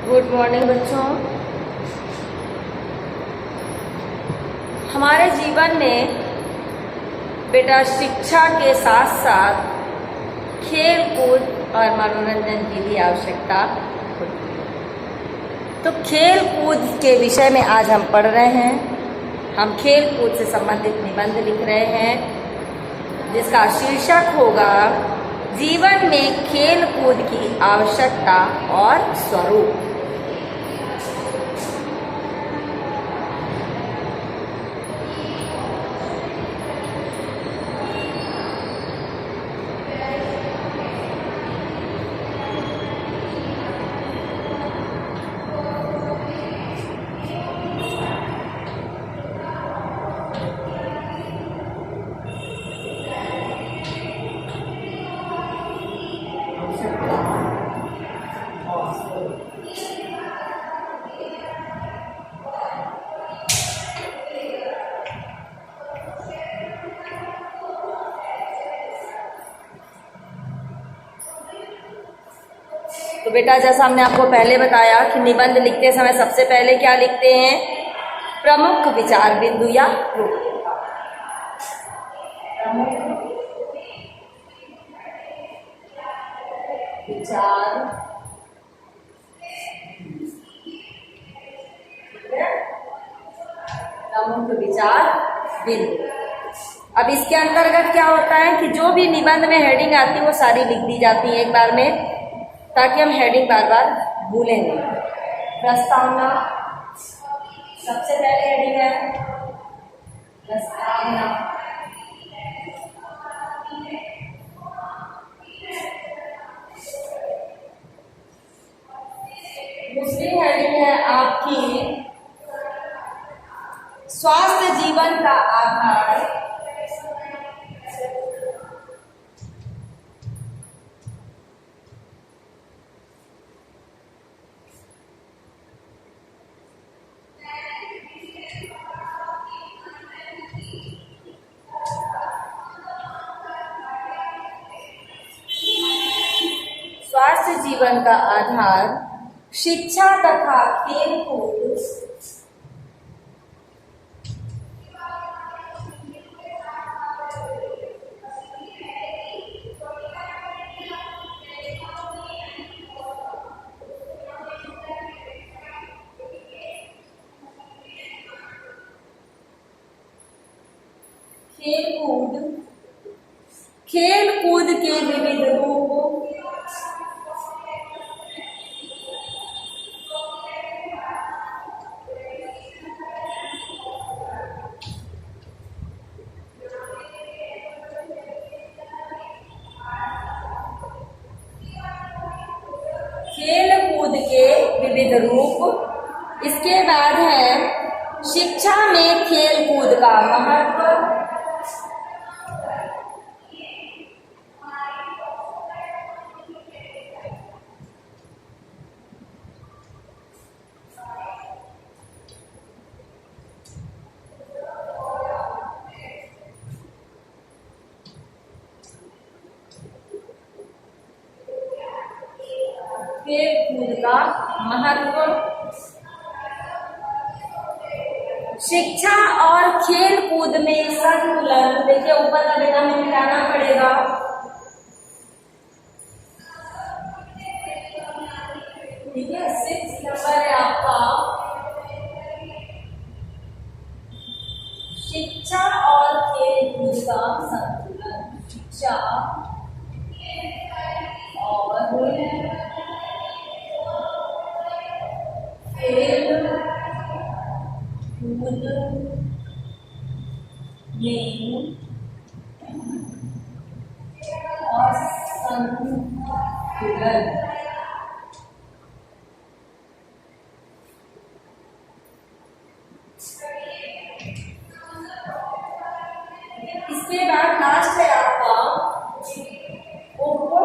Good morning बच्चों। हमारे जीवन में बेटा शिक्षा के साथ साथ खेल कूद और मनोरंजन की भी आवश्यकता होती है। तो खेल कूद के विषय में आज हम पढ़ रहे हैं। हम खेल कूद से संबंधित निबंध लिख रहे हैं जिसका शीर्षक होगा जीवन में खेल कूद की आवश्यकता और स्वरूप। तो बेटा जैसा हमने आपको पहले बताया कि निबंध लिखते समय सबसे पहले क्या लिखते हैं? प्रमुख विचार बिंदु या रूपरेखा। प्रमुख विचार प्रमुख विचार बिंदु। अब इसके अंतर्गत क्या होता है कि जो भी निबंध में हेडिंग आती है वो सारी लिख दी जाती है एक बार में, ताकि हम हेडिंग बार बार भूलें नहीं। प्रस्तावना सबसे पहले हेडिंग है प्रस्तावना। दूसरी हेडिंग है आपकी स्वास्थ्य जीवन का आधार। स्वास्थ्य जीवन का आधार शिक्षा तथा खेल कूद खेल कूद के विविध रूप विविध रूप। इसके बाद है शिक्षा में खेल कूद का महत्व। खेल कूद का महत्व, शिक्षा और खेल कूद में संतुलन। देखिए ऊपर का बेटा में मिलाना पड़ेगा। ठीक है, 6 नंबर है आपका शिक्षा और खेल कूद का संतुलन। शिक्षा और खेल कूद में और संतुलन। इसके बाद लास्ट है आपका उपसंहार।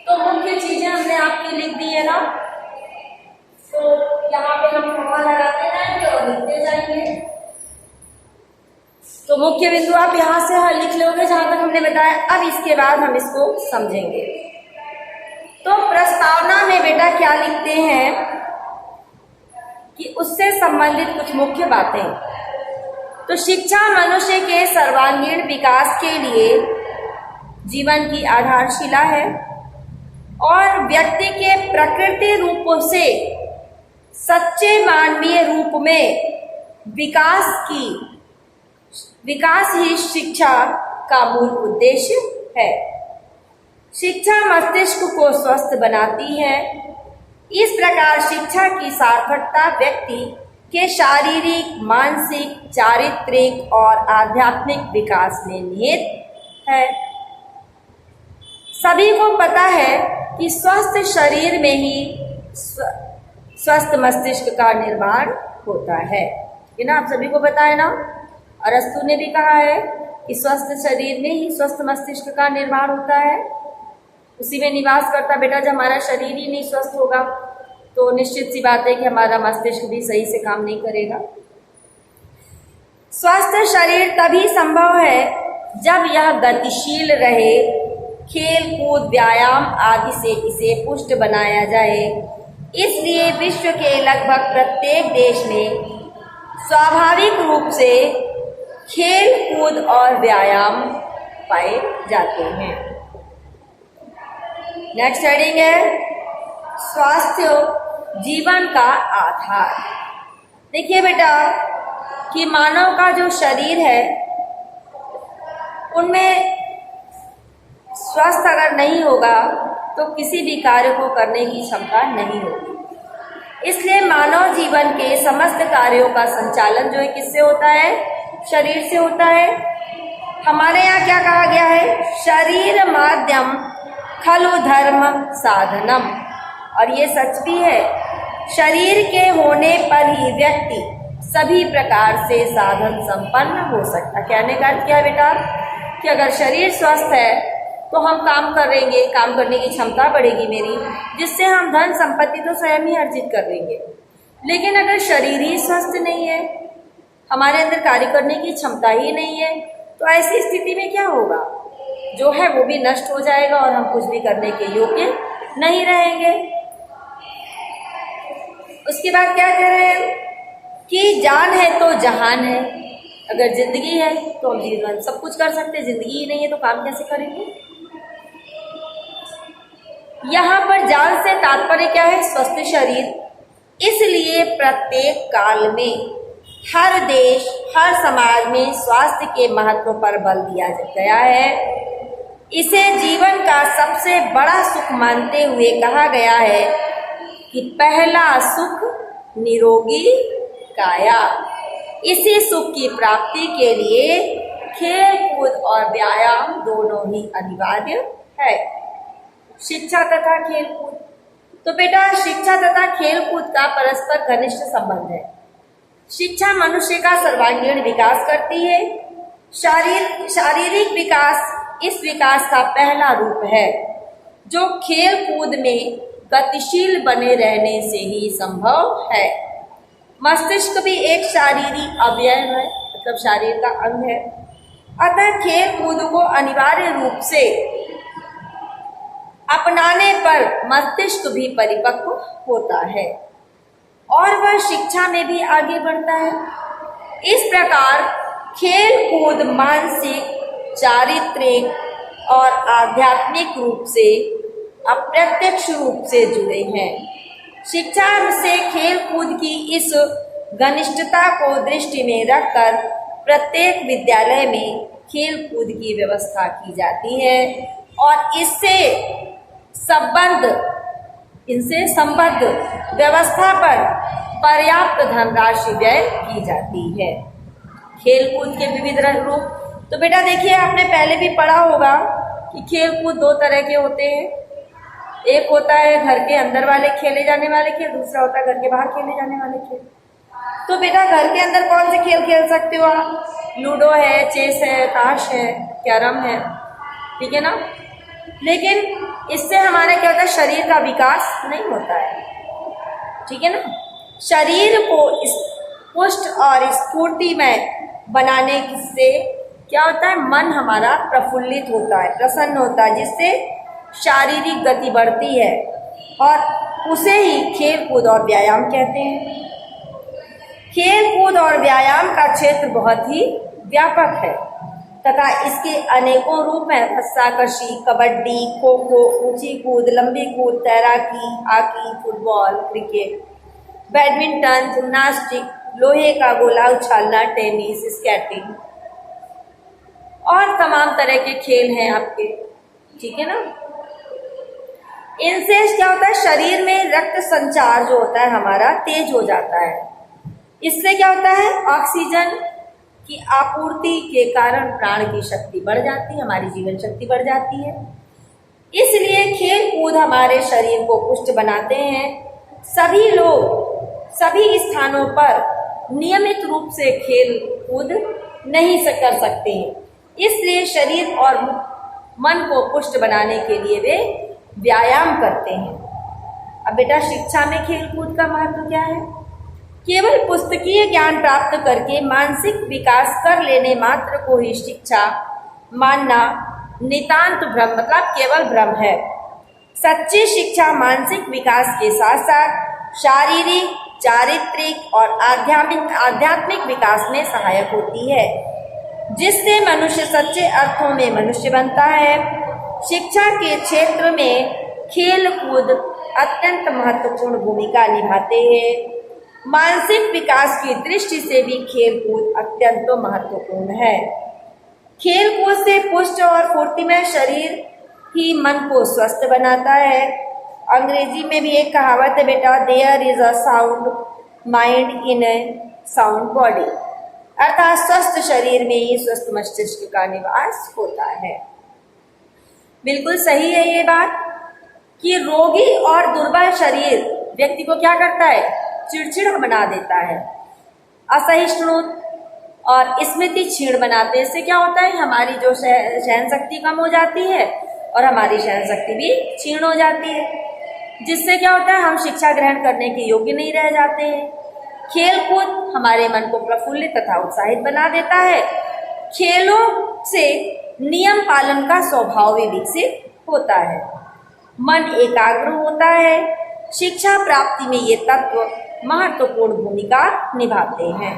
तो मुख्य चीजें हमने आपकी लिख दी है ना, तो यहाँ पे हम कॉमा लगाते जाएंगे और लिखते जाएंगे। तो मुख्य बिंदु आप यहाँ से लिख लोगे जहां तक हमने बताया। अब इसके बाद हम इसको समझेंगे। तो प्रस्तावना में बेटा क्या लिखते हैं कि उससे संबंधित कुछ मुख्य बातें। तो शिक्षा मनुष्य के सर्वांगीण विकास के लिए जीवन की आधारशिला है और व्यक्ति के प्रकृति रूपों से सच्चे मानवीय रूप में विकास ही शिक्षा का मूल उद्देश्य है। शिक्षा मस्तिष्क को स्वस्थ बनाती है। इस प्रकार शिक्षा की सार्थकता व्यक्ति के शारीरिक, मानसिक, चारित्रिक और आध्यात्मिक विकास में निहित है। सभी को पता है कि स्वस्थ शरीर में ही स्वस्थ मस्तिष्क का निर्माण होता है ना। आप सभी को पता है ना। अरस्तु ने भी कहा है कि स्वस्थ शरीर में ही स्वस्थ मस्तिष्क का निर्माण होता है। उसी में निवास करता बेटा। जब हमारा शरीर ही नहीं स्वस्थ होगा तो निश्चित सी बात है कि हमारा मस्तिष्क भी सही से काम नहीं करेगा। स्वस्थ शरीर तभी संभव है जब यह गतिशील रहे, खेल कूद, व्यायाम आदि से इसे पुष्ट बनाया जाए। इसलिए विश्व के लगभग प्रत्येक देश में स्वाभाविक रूप से खेल कूद और व्यायाम पाए जाते हैं। नेक्स्ट हेडिंग है स्वास्थ्य जीवन का आधार। देखिए बेटा कि मानव का जो शरीर है उनमें स्वस्थ अगर नहीं होगा तो किसी भी कार्य को करने की क्षमता नहीं होगी। इसलिए मानव जीवन के समस्त कार्यों का संचालन जो है किससे होता है? शरीर से होता है। हमारे यहाँ क्या कहा गया है? शरीर माध्यम खलु धर्म साधनम। और ये सच भी है। शरीर के होने पर ही व्यक्ति सभी प्रकार से साधन संपन्न हो सकता। कहने का अर्थ क्या है बेटा कि अगर शरीर स्वस्थ है तो हम काम करेंगे, काम करने की क्षमता बढ़ेगी मेरी, जिससे हम धन संपत्ति तो स्वयं ही अर्जित कर लेंगे। लेकिन अगर शरीर ही स्वस्थ नहीं है, हमारे अंदर कार्य करने की क्षमता ही नहीं है, तो ऐसी स्थिति में क्या होगा? जो है वो भी नष्ट हो जाएगा और हम कुछ भी करने के योग्य नहीं रहेंगे। उसके बाद क्या कह रहे हैं कि जान है तो जहान है। अगर जिंदगी है तो हम जीवन सब कुछ कर सकते हैं, जिंदगी ही नहीं है तो काम कैसे करेंगे? यहाँ पर जान से तात्पर्य क्या है? स्वस्थ शरीर। इसलिए प्रत्येक काल में हर देश, हर समाज में स्वास्थ्य के महत्व पर बल दिया गया है। इसे जीवन का सबसे बड़ा सुख मानते हुए कहा गया है कि पहला सुख निरोगी काया। इसी सुख की प्राप्ति के लिए खेल कूद और व्यायाम दोनों ही अनिवार्य है। शिक्षा तथा खेल कूद। तो बेटा शिक्षा तथा खेल कूद का परस्पर घनिष्ठ संबंध है। शिक्षा मनुष्य का सर्वांगीण विकास करती है। शारीरिक विकास इस विकास का पहला रूप है जो खेल कूद में गतिशील बने रहने से ही संभव है। मस्तिष्क भी एक शारीरिक अवयव है, मतलब शरीर का अंग है। अतः खेल कूद को अनिवार्य रूप से अपनाने पर मस्तिष्क भी परिपक्व होता है और वह शिक्षा में भी आगे बढ़ता है। इस प्रकार खेल कूद मानसिक, चारित्रिक और आध्यात्मिक रूप से अप्रत्यक्ष रूप से जुड़े हैं। शिक्षा से खेल कूद की इस घनिष्ठता को दृष्टि में रखकर प्रत्येक विद्यालय में खेल कूद की व्यवस्था की जाती है और इनसे संबद्ध व्यवस्था पर पर्याप्त धनराशि व्यय की जाती है। खेल कूद के विविध रूप। तो बेटा देखिए आपने पहले भी पढ़ा होगा कि खेल कूद दो तरह के होते हैं। एक होता है घर के अंदर वाले खेले जाने वाले खेल, दूसरा होता है घर के बाहर खेले जाने वाले खेल। तो बेटा घर के अंदर कौन से खेल खेल सकते हो आप? लूडो है, चेस है, ताश है, कैरम है, ठीक है ना। लेकिन इससे हमारा क्या होता है? शरीर का विकास नहीं होता है, ठीक है ना। शरीर को पुष्ट और स्फूर्तिमय बनाने से क्या होता है, मन हमारा प्रफुल्लित होता है, प्रसन्न होता है, जिससे शारीरिक गति बढ़ती है और उसे ही खेल कूद और व्यायाम कहते हैं। खेल कूद और व्यायाम का क्षेत्र बहुत ही व्यापक है तथा इसके अनेकों रूप हैं। रस्साकशी, कबड्डी, खो खो, ऊंची कूद, लंबी कूद, तैराकी, hockey, football, cricket, badminton, gymnastic, लोहे का गोला उछालना, टेनिस, स्केटिंग और तमाम तरह के खेल हैं आपके, ठीक है ना। इनसे क्या होता है, शरीर में रक्त संचार जो होता है हमारा तेज हो जाता है। इससे क्या होता है, ऑक्सीजन की आपूर्ति के कारण प्राण की शक्ति बढ़ जाती है, हमारी जीवन शक्ति बढ़ जाती है। इसलिए खेल कूद हमारे शरीर को पुष्ट बनाते हैं। सभी लोग सभी स्थानों पर नियमित रूप से खेल कूद नहीं कर सकते हैं, इसलिए शरीर और मन को पुष्ट बनाने के लिए वे व्यायाम करते हैं। अब बेटा, शिक्षा में खेल कूद का महत्व क्या है? केवल पुस्तकीय ज्ञान प्राप्त करके मानसिक विकास कर लेने मात्र को ही शिक्षा मानना नितांत भ्रम, मतलब केवल भ्रम है। सच्ची शिक्षा मानसिक विकास के साथ साथ शारीरिक, चारित्रिक और आध्यात्मिक विकास में सहायक होती है, जिससे मनुष्य सच्चे अर्थों में मनुष्य बनता है। शिक्षा के क्षेत्र में खेल कूद अत्यंत महत्वपूर्ण भूमिका निभाते हैं। मानसिक विकास की दृष्टि से भी खेल कूद अत्यंत महत्वपूर्ण है। खेल कूद से पुष्ट और फुर्तीमय शरीर ही मन को स्वस्थ बनाता है। अंग्रेजी में भी एक कहावत है बेटा, there is a sound mind in a sound body, अर्थात स्वस्थ शरीर में ही स्वस्थ मस्तिष्क का निवास होता है। बिल्कुल सही है ये बात कि रोगी और दुर्बल शरीर व्यक्ति को क्या करता है, चिड़चिड़ा बना देता है। असहिष्णु और स्मृति क्षीण बनाते, इससे क्या होता है, हमारी जो सहन शक्ति कम हो जाती है और हमारी सहन शक्ति भी क्षीण हो जाती है, जिससे क्या होता है, हम शिक्षा ग्रहण करने के योग्य नहीं रह जाते हैं। खेल कूद हमारे मन को प्रफुल्लित तथा उत्साहित बना देता है। खेलों से नियम पालन का स्वभाव भी विकसित होता है, मन एकाग्र होता है। शिक्षा प्राप्ति में ये तत्व महत्वपूर्ण भूमिका निभाते हैं।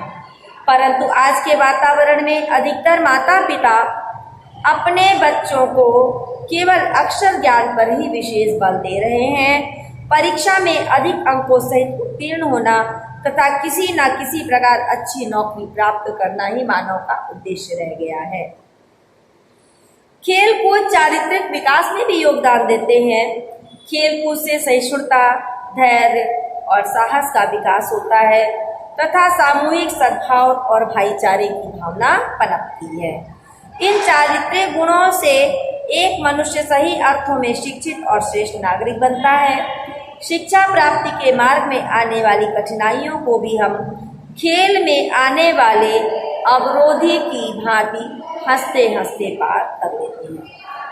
परंतु आज के वातावरण में अधिकतर माता पिता अपने बच्चों को केवल अक्षर ज्ञान पर ही विशेष बल दे रहे हैं। परीक्षा में अधिक अंकों सहित उत्तीर्ण होना तथा किसी न किसी प्रकार अच्छी नौकरी प्राप्त करना ही मानव का उद्देश्य रह गया है। खेल कूद चारित्रिक विकास में भी योगदान देते हैं। खेल कूद से सहिष्णुता, धैर्य और साहस का विकास होता है तथा सामूहिक सद्भाव और भाईचारे की भावना पनपती है। इन चारित्रिक गुणों से एक मनुष्य सही अर्थों में शिक्षित और श्रेष्ठ नागरिक बनता है। शिक्षा प्राप्ति के मार्ग में आने वाली कठिनाइयों को भी हम खेल में आने वाले अवरोधी की भांति हंसते हंसते पार कर लेते हैं।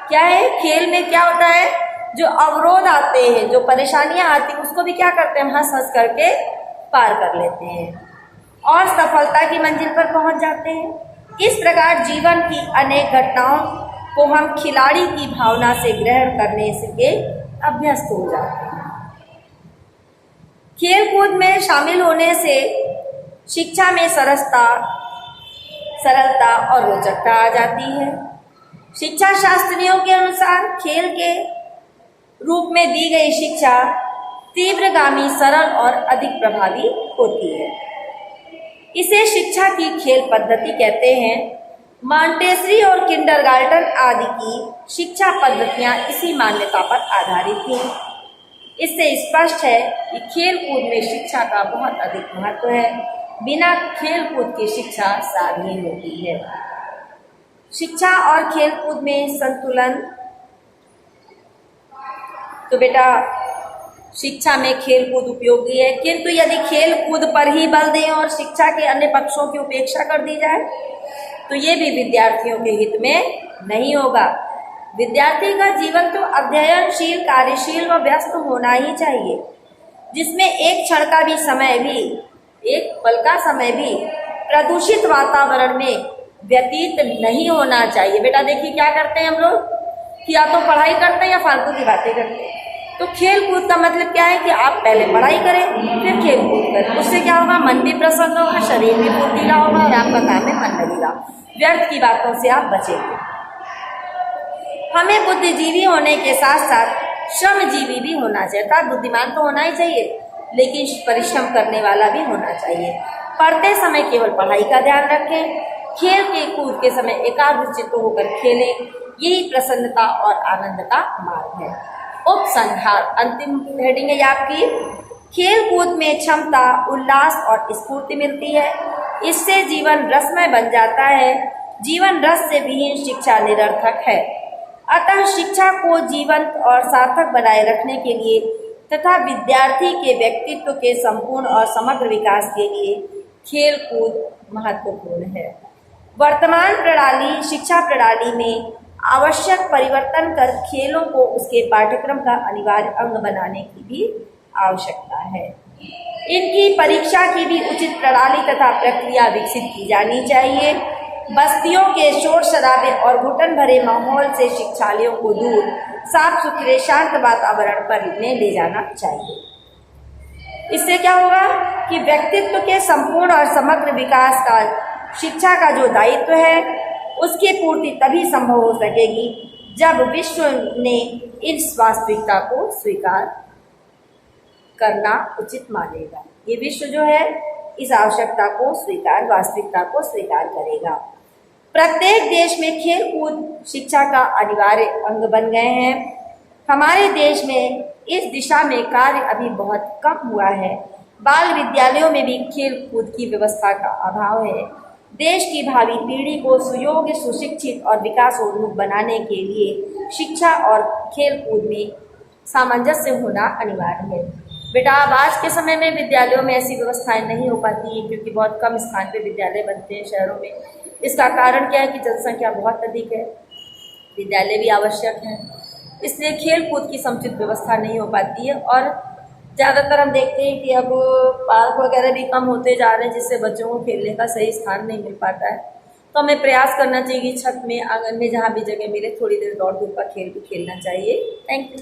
क्या है, खेल में क्या होता है, जो अवरोध आते हैं, जो परेशानियां आती हैं, उसको भी क्या करते हैं, हम हंस हंस करके पार कर लेते हैं और सफलता की मंजिल पर पहुंच जाते हैं। इस प्रकार जीवन की अनेक घटनाओं को हम खिलाड़ी की भावना से ग्रहण करने से अभ्यस्त हो जाते हैं। खेल कूद में शामिल होने से शिक्षा में सरलता और रोचकता आ जाती है। शिक्षा शास्त्रियों के अनुसार खेल के रूप में दी गई शिक्षा तीव्रगामी, सरल और अधिक प्रभावी होती है। इसे शिक्षा की खेल पद्धति कहते हैं। मॉन्टेसरी और किंडरगार्टन आदि की शिक्षा पद्धतियां इसी मान्यता पर आधारित थी। इससे स्पष्ट है कि खेल कूद में शिक्षा का बहुत अधिक महत्व है। बिना खेल कूद की शिक्षा साधनीय होती है। शिक्षा और खेल कूद में संतुलन, तो बेटा शिक्षा में खेल कूद उपयोगी है, किंतु यदि खेल कूद पर ही बल दें और शिक्षा के अन्य पक्षों की उपेक्षा कर दी जाए तो ये भी विद्यार्थियों के हित में नहीं होगा। विद्यार्थी का जीवन तो अध्ययनशील, कार्यशील व व्यस्त होना ही चाहिए, जिसमें एक क्षण का भी समय भी, एक पल का समय भी प्रदूषित वातावरण में व्यतीत नहीं होना चाहिए। बेटा देखिए क्या करते हैं हम लोग कि या तो पढ़ाई करते हैं या फालतू की बातें करते हैं। तो खेल कूद का मतलब क्या है कि आप पहले पढ़ाई करें फिर खेल कूद करें। उससे क्या होगा, मन भी प्रसन्न होगा, शरीर भी फुर्तीला होगा और आपका काम में मन लगेगा। व्यर्थ की बातों से आप बचेंगे। हमें बुद्धिजीवी होने के साथ साथ श्रमजीवी भी होना चाहिए। अर्थात बुद्धिमान तो होना ही चाहिए लेकिन परिश्रम करने वाला भी होना चाहिए। पढ़ते समय केवल पढ़ाई का ध्यान रखें, खेल के कूद के समय एकाग्रचित्त होकर खेलें। यही प्रसन्नता और आनंद का मार्ग है। उपसंहार, अंतिम हेडिंग है आपकी। खेल कूद में क्षमता, उल्लास और स्फूर्ति मिलती है। इससे जीवन रसमय बन जाता है। जीवन रस से विहीन शिक्षा निरर्थक है। अतः शिक्षा को जीवंत और सार्थक बनाए रखने के लिए तथा विद्यार्थी के व्यक्तित्व के संपूर्ण और समग्र विकास के लिए खेल कूद महत्वपूर्ण है। वर्तमान प्रणाली शिक्षा प्रणाली में आवश्यक परिवर्तन कर खेलों को उसके पाठ्यक्रम का अनिवार्य अंग बनाने की भी आवश्यकता है। इनकी परीक्षा की भी उचित प्रणाली तथा प्रक्रिया विकसित की जानी चाहिए। बस्तियों के शोर शराबे और घुटन भरे माहौल से शिक्षालयों को दूर साफ सुथरे शांत वातावरण पर में ले जाना चाहिए। इससे क्या होगा कि व्यक्तित्व के संपूर्ण और समग्र विकास का शिक्षा का जो दायित्व है उसकी पूर्ति तभी संभव हो सकेगी जब विश्व ने इस वास्तविकता को स्वीकार करना उचित मानेगा। ये विश्व जो है इस आवश्यकता को वास्तविकता को स्वीकार करेगा। प्रत्येक देश में खेल कूद शिक्षा का अनिवार्य अंग बन गए हैं। हमारे देश में इस दिशा में कार्य अभी बहुत कम हुआ है। बाल विद्यालयों में भी खेल कूद की व्यवस्था का अभाव है। देश की भावी पीढ़ी को सुयोग्य, सुशिक्षित और विकासोन्मुख बनाने के लिए शिक्षा और खेल कूद में सामंजस्य होना अनिवार्य है। बेटा अब आज के समय में विद्यालयों में ऐसी व्यवस्थाएं नहीं हो पाती हैं क्योंकि बहुत कम स्थान पे विद्यालय बनते हैं शहरों में। इसका कारण क्या है कि जनसंख्या बहुत अधिक है, विद्यालय भी आवश्यक है, इसलिए खेल कूद की समुचित व्यवस्था नहीं हो पाती है। और ज़्यादातर हम देखते हैं कि अब पार्क वगैरह भी कम होते जा रहे हैं जिससे बच्चों को खेलने का सही स्थान नहीं मिल पाता है। तो हमें प्रयास करना चाहिए कि छत में, आंगन में, जहाँ भी जगह मिले थोड़ी देर दौड़ धूप का खेल भी खेलना चाहिए। Thank you.